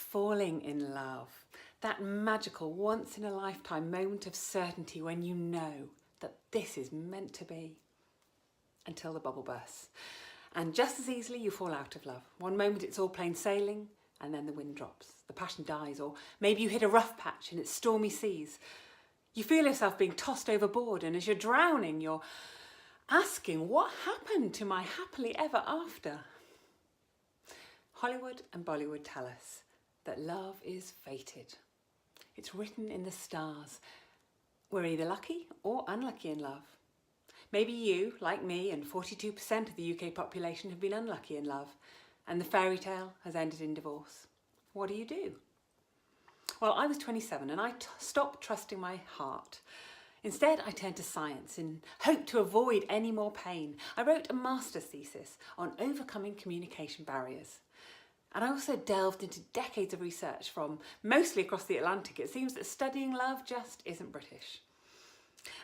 falling in love. That magical once-in-a-lifetime moment of certainty when you know that this is meant to be. Until the bubble bursts. And just as easily you fall out of love. One moment it's all plain sailing, and then the wind drops. The passion dies, or maybe you hit a rough patch in its stormy seas. You feel yourself being tossed overboard, and as you're drowning, you're asking, what happened to my happily ever after? Hollywood and Bollywood tell us that love is fated. It's written in the stars. We're either lucky or unlucky in love. Maybe you, like me, and 42% of the UK population have been unlucky in love, and the fairy tale has ended in divorce. What do? Well, I was 27 and I stopped trusting my heart. Instead, I turned to science in hope to avoid any more pain. I wrote a master's thesis on overcoming communication barriers. And I also delved into decades of research from mostly across the Atlantic. It seems that studying love just isn't British.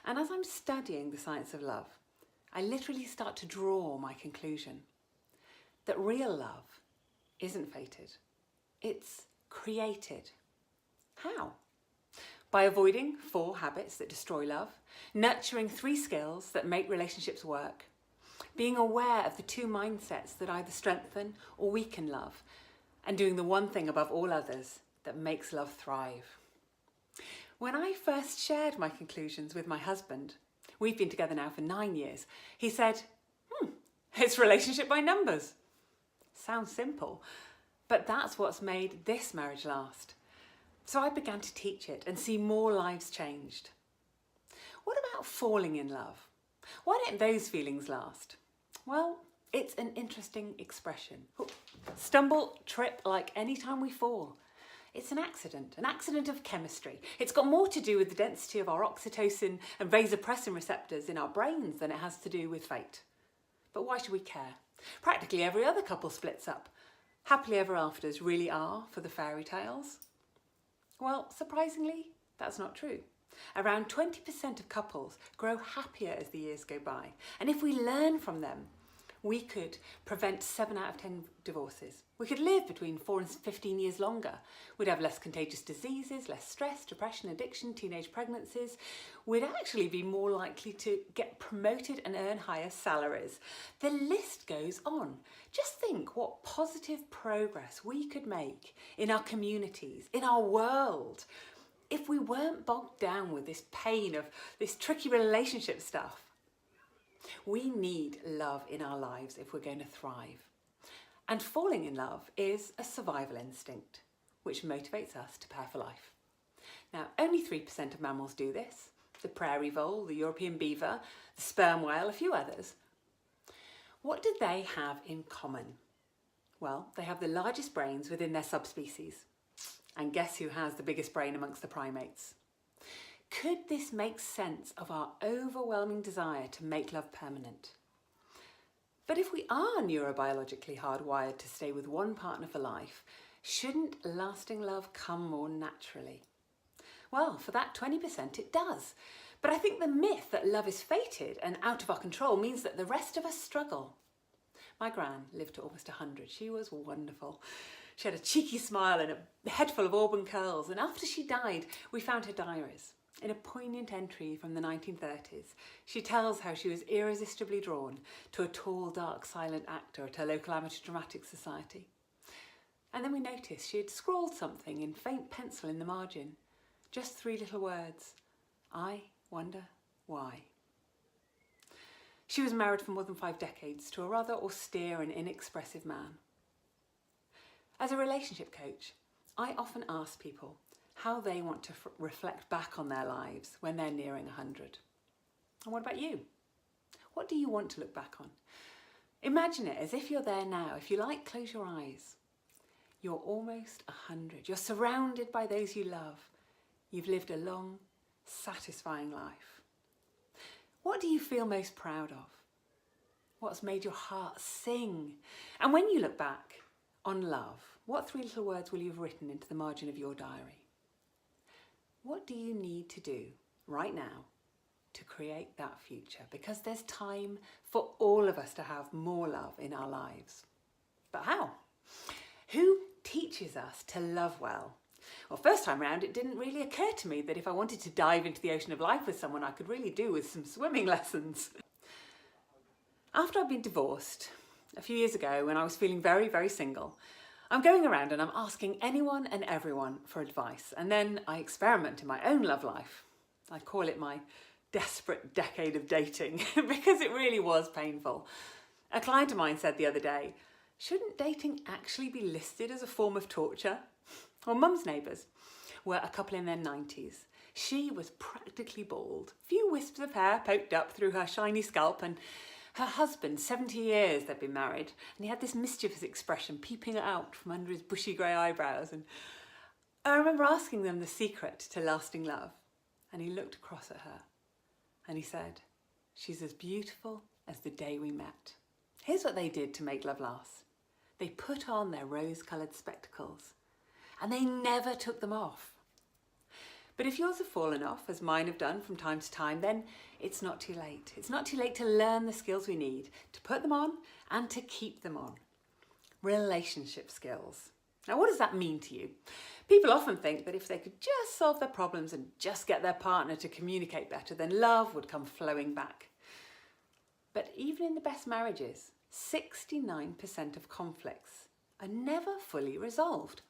And as I'm studying the science of love, I literally start to draw my conclusion that real love isn't fated, it's created. How? By avoiding 4 habits that destroy love, nurturing 3 skills that make relationships work, being aware of the 2 mindsets that either strengthen or weaken love, and doing the one thing above all others that makes love thrive. When I first shared my conclusions with my husband, we've been together now for 9 years, he said, it's relationship by numbers. Sounds simple, but that's what's made this marriage last. So I began to teach it and see more lives changed. What about falling in love? Why don't those feelings last? Well, it's an interesting expression. Stumble, trip like any time we fall. It's an accident of chemistry. It's got more to do with the density of our oxytocin and vasopressin receptors in our brains than it has to do with fate. But why should we care? Practically every other couple splits up. Happily ever afters really are for the fairy tales. Well, surprisingly, that's not true. Around 20% of couples grow happier as the years go by. And if we learn from them, we could prevent 7 out of 10 divorces. We could live between 4 and 15 years longer. We'd have less contagious diseases, less stress, depression, addiction, teenage pregnancies. We'd actually be more likely to get promoted and earn higher salaries. The list goes on. Just think what positive progress we could make in our communities, in our world, if we weren't bogged down with this pain of this tricky relationship stuff. We need love in our lives if we're going to thrive. And falling in love is a survival instinct, which motivates us to pair for life. Now, only 3% of mammals do this. The prairie vole, the European beaver, the sperm whale, a few others. What do they have in common? Well, they have the largest brains within their subspecies. And guess who has the biggest brain amongst the primates? Could this make sense of our overwhelming desire to make love permanent? But if we are neurobiologically hardwired to stay with one partner for life, shouldn't lasting love come more naturally? Well, for that 20% it does. But I think the myth that love is fated and out of our control means that the rest of us struggle. My gran lived to almost 100. She was wonderful. She had a cheeky smile and a head full of auburn curls, and after she died, we found her diaries. In a poignant entry from the 1930s, she tells how she was irresistibly drawn to a tall, dark, silent actor at her local amateur dramatic society. And then we noticed she had scrawled something in faint pencil in the margin. Just 3 little words. I wonder why. She was married for more than 5 decades to a rather austere and inexpressive man. As a relationship coach, I often ask people how they want to reflect back on their lives when they're nearing 100. And what about you? What do you want to look back on? Imagine it as if you're there now. If you like, close your eyes. You're almost 100. You're surrounded by those you love. You've lived a long, satisfying life. What do you feel most proud of? What's made your heart sing? And when you look back on love, what 3 little words will you have written into the margin of your diary? What do you need to do right now to create that future? Because there's time for all of us to have more love in our lives. But how? Who teaches teaches us to love well. Well, first time round, it didn't really occur to me that if I wanted to dive into the ocean of life with someone, I could really do with some swimming lessons. After I'd been divorced a few years ago, when I was feeling very, very single, I'm going around and I'm asking anyone and everyone for advice. And then I experiment in my own love life. I call it my desperate decade of dating because it really was painful. A client of mine said the other day, shouldn't dating actually be listed as a form of torture? Well, Mum's neighbours were a couple in their 90s. She was practically bald, few wisps of hair poked up through her shiny scalp, and her husband, 70 years they'd been married, and he had this mischievous expression peeping out from under his bushy grey eyebrows. And I remember asking them the secret to lasting love, and he looked across at her and he said, she's as beautiful as the day we met. Here's what they did to make love last. They put on their rose-coloured spectacles and they never took them off. But if yours have fallen off, as mine have done from time to time, then it's not too late. It's not too late to learn the skills we need to put them on and to keep them on. Relationship skills. Now, what does that mean to you? People often think that if they could just solve their problems and just get their partner to communicate better, then love would come flowing back. But even in the best marriages, 69% of conflicts are never fully resolved.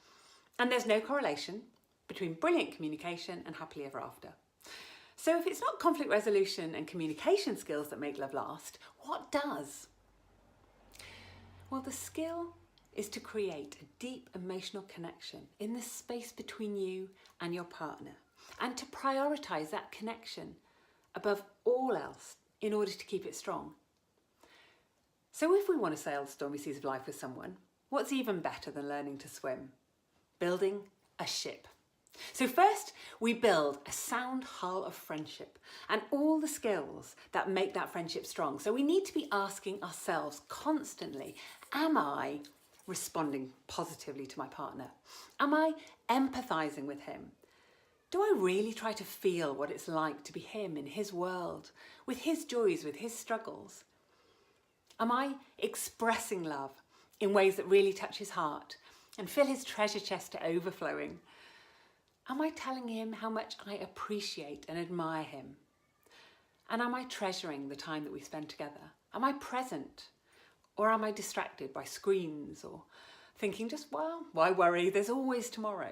And there's no correlation between brilliant communication and happily ever after. So if it's not conflict resolution and communication skills that make love last, what does? Well, the skill is to create a deep emotional connection in the space between you and your partner, and to prioritise that connection above all else in order to keep it strong. So if we want to sail the stormy seas of life with someone, what's even better than learning to swim? Building a ship. So first, we build a sound hull of friendship and all the skills that make that friendship strong. So we need to be asking ourselves constantly, am I responding positively to my partner? Am I empathising with him? Do I really try to feel what it's like to be him in his world, with his joys, with his struggles? Am I expressing love in ways that really touch his heart and fill his treasure chest to overflowing? Am I telling him how much I appreciate and admire him? And am I treasuring the time that we spend together? Am I present? Or am I distracted by screens or thinking just, well, why worry? There's always tomorrow.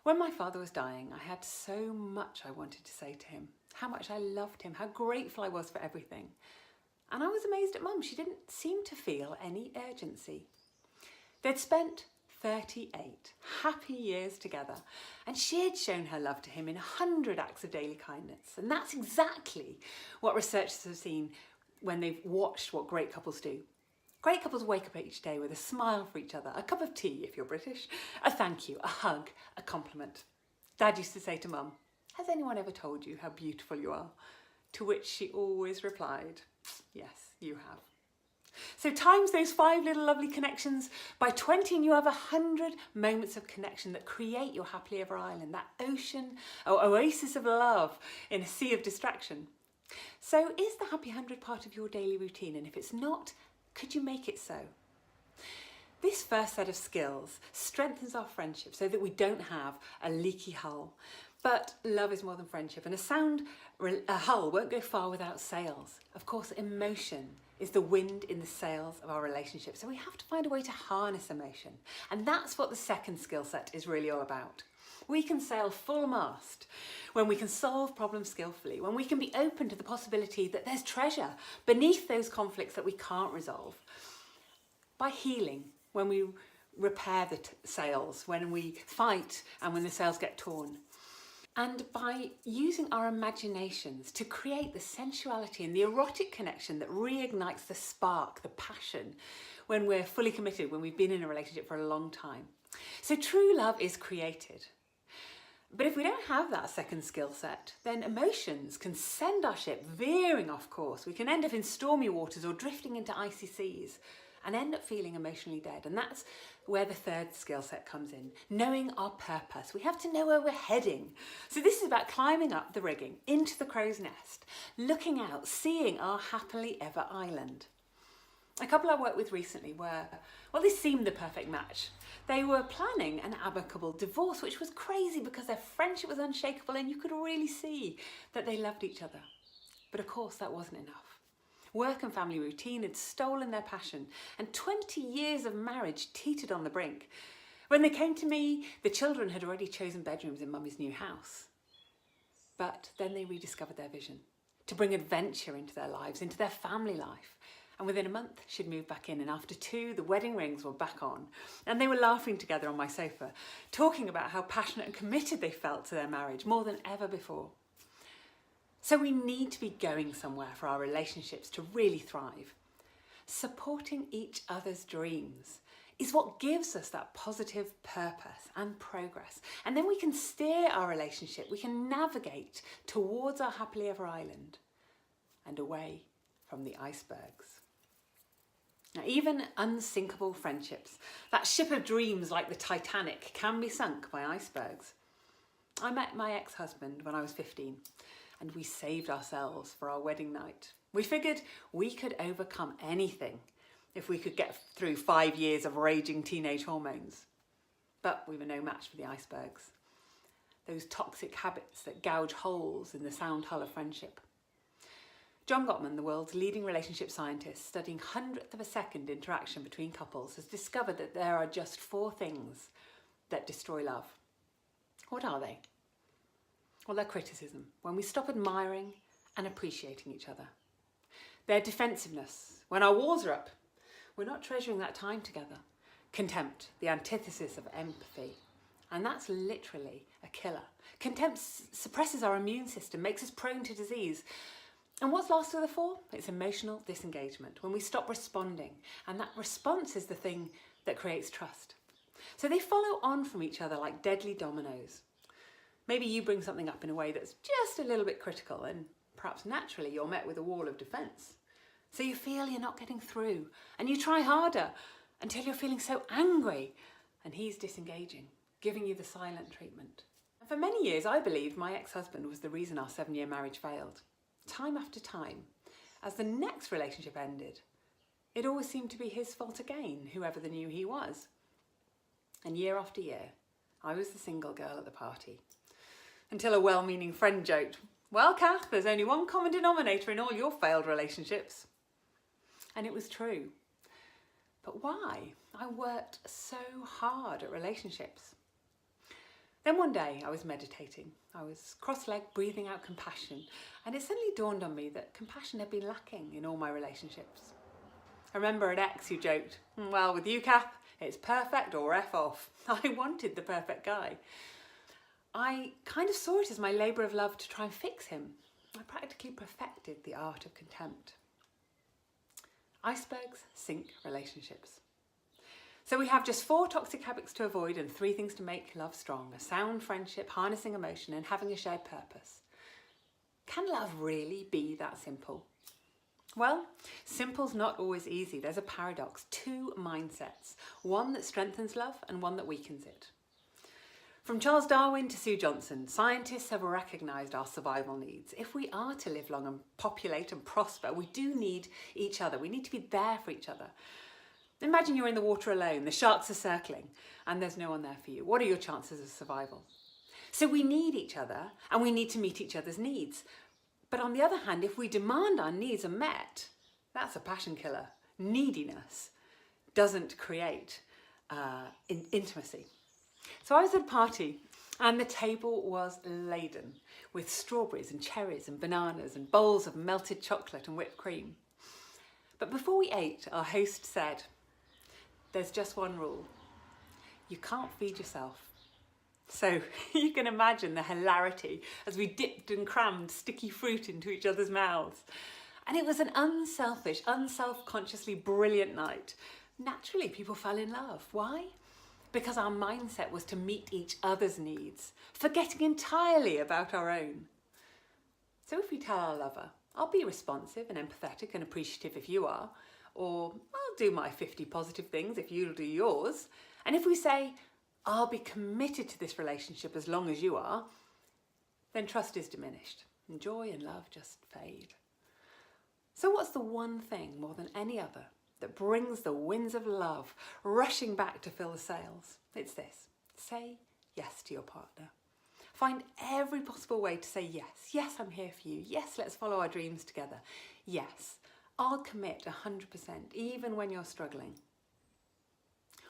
When my father was dying, I had so much I wanted to say to him, how much I loved him, how grateful I was for everything. And I was amazed at Mum. She didn't seem to feel any urgency. They'd spent 38 happy years together, and she had shown her love to him in 100 acts of daily kindness. And that's exactly what researchers have seen when they've watched what great couples do. Great couples wake up each day with a smile for each other, a cup of tea if you're British, a thank you, a hug, a compliment. Dad used to say to Mum, has anyone ever told you how beautiful you are? To which she always replied, yes, you have. So times those 5 little lovely connections by 20 and you have 100 moments of connection that create your happily ever island, that ocean or oasis of love in a sea of distraction. So is the happy 100 part of your daily routine? And if it's not, could you make it so? This first set of skills strengthens our friendship so that we don't have a leaky hull. But love is more than friendship, and a hull won't go far without sails. Of course, emotion is the wind in the sails of our relationship. So we have to find a way to harness emotion. And that's what the second skill set is really all about. We can sail full mast when we can solve problems skillfully, when we can be open to the possibility that there's treasure beneath those conflicts that we can't resolve. By healing, when we repair the sails, when we fight and when the sails get torn. And by using our imaginations to create the sensuality and the erotic connection that reignites the spark, the passion, when we're fully committed, when we've been in a relationship for a long time. So true love is created. But if we don't have that second skill set, then emotions can send our ship veering off course. We can end up in stormy waters or drifting into icy seas and end up feeling emotionally dead. And that's where the third skill set comes in, knowing our purpose. We have to know where we're heading. So this is about climbing up the rigging into the crow's nest, looking out, seeing our happily ever island. A couple I worked with recently were, well, they seemed the perfect match. They were planning an amicable divorce, which was crazy because their friendship was unshakable and you could really see that they loved each other. But of course, that wasn't enough. Work and family routine had stolen their passion, and 20 years of marriage teetered on the brink. When they came to me, the children had already chosen bedrooms in Mummy's new house. But then they rediscovered their vision to bring adventure into their lives, into their family life. And within a month, she'd moved back in, and after 2, the wedding rings were back on. And they were laughing together on my sofa, talking about how passionate and committed they felt to their marriage, more than ever before. So we need to be going somewhere for our relationships to really thrive. Supporting each other's dreams is what gives us that positive purpose and progress. And then we can steer our relationship, we can navigate towards our happily ever island and away from the icebergs. Now, even unsinkable friendships, that ship of dreams like the Titanic, can be sunk by icebergs. I met my ex-husband when I was 15, and we saved ourselves for our wedding night. We figured we could overcome anything if we could get through 5 years of raging teenage hormones. But we were no match for the icebergs, those toxic habits that gouge holes in the sound hull of friendship. John Gottman, the world's leading relationship scientist, studying hundredth of a second interaction between couples, has discovered that there are just 4 things that destroy love. What are they? Well, they're criticism, when we stop admiring and appreciating each other. They're defensiveness, when our walls are up, we're not treasuring that time together. Contempt, the antithesis of empathy, and that's literally a killer. Contempt suppresses our immune system, makes us prone to disease. And what's last of the 4? It's emotional disengagement, when we stop responding, and that response is the thing that creates trust. So they follow on from each other like deadly dominoes. Maybe you bring something up in a way that's just a little bit critical, and perhaps naturally you're met with a wall of defence. So you feel you're not getting through, and you try harder until you're feeling so angry, and he's disengaging, giving you the silent treatment. And for many years, I believed my ex-husband was the reason our 7-year marriage failed. Time after time, as the next relationship ended, it always seemed to be his fault again, whoever the new he was. And year after year, I was the single girl at the party. Until a well-meaning friend joked, "Well, Kath, there's only one common denominator in all your failed relationships." And it was true. But why? I worked so hard at relationships. Then one day I was meditating. I was cross-legged, breathing out compassion, and it suddenly dawned on me that compassion had been lacking in all my relationships. I remember an ex who joked, "Well, with you, Kath, it's perfect or F off." I wanted the perfect guy. I kind of saw it as my labour of love to try and fix him. I practically perfected the art of contempt. Icebergs sink relationships. So we have just 4 toxic habits to avoid and 3 things to make love strong: a sound friendship, harnessing emotion, and having a shared purpose. Can love really be that simple? Well, simple's not always easy. There's a paradox, 2 mindsets, one that strengthens love and one that weakens it. From Charles Darwin to Sue Johnson, scientists have recognised our survival needs. If we are to live long and populate and prosper, we do need each other. We need to be there for each other. Imagine you're in the water alone, the sharks are circling, and there's no one there for you. What are your chances of survival? So we need each other, and we need to meet each other's needs. But on the other hand, if we demand our needs are met, that's a passion killer. Neediness doesn't create intimacy. So I was at a party, and the table was laden with strawberries and cherries and bananas and bowls of melted chocolate and whipped cream. But before we ate, our host said, "There's just one rule. You can't feed yourself." So you can imagine the hilarity as we dipped and crammed sticky fruit into each other's mouths. And it was an unselfish, unself-consciously brilliant night. Naturally, people fell in love. Why? Because our mindset was to meet each other's needs, forgetting entirely about our own. So if we tell our lover, "I'll be responsive and empathetic and appreciative if you are," or "I'll do my 50 positive things if you'll do yours," and if we say, "I'll be committed to this relationship as long as you are," then trust is diminished and joy and love just fade. So what's the one thing more than any other that brings the winds of love rushing back to fill the sails. It's this: say yes to your partner. Find every possible way to say yes. Yes, I'm here for you. Yes, let's follow our dreams together. Yes, I'll commit 100%, even when you're struggling.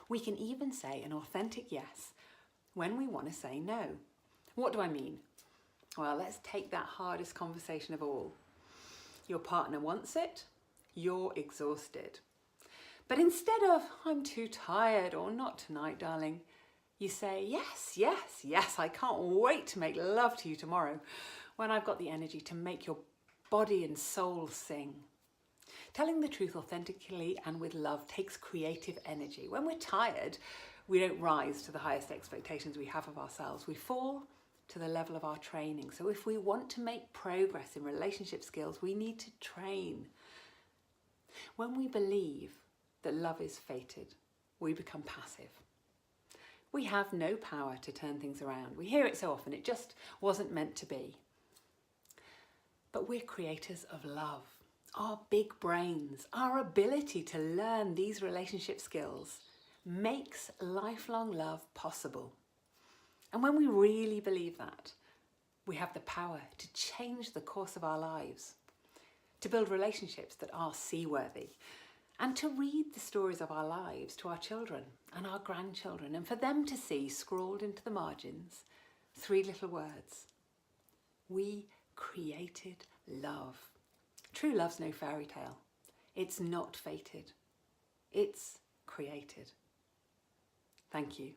We can even say an authentic yes when we want to say no. What do I mean? Well, let's take that hardest conversation of all. Your partner wants it, you're exhausted. But instead of, I'm too tired, or not tonight, darling, you say, yes, yes, yes, I can't wait to make love to you tomorrow when I've got the energy to make your body and soul sing. Telling the truth authentically and with love takes creative energy. When we're tired, we don't rise to the highest expectations we have of ourselves. We fall to the level of our training. So if we want to make progress in relationship skills, we need to train. When we believe that love is fated, we become passive. We have no power to turn things around. We hear it so often, it just wasn't meant to be. But we're creators of love. Our big brains, our ability to learn these relationship skills makes lifelong love possible. And when we really believe that, we have the power to change the course of our lives, to build relationships that are seaworthy, and to read the stories of our lives to our children and our grandchildren, and for them to see scrawled into the margins 3 little words: we created love. True love's no fairy tale. It's not fated. It's created. Thank you.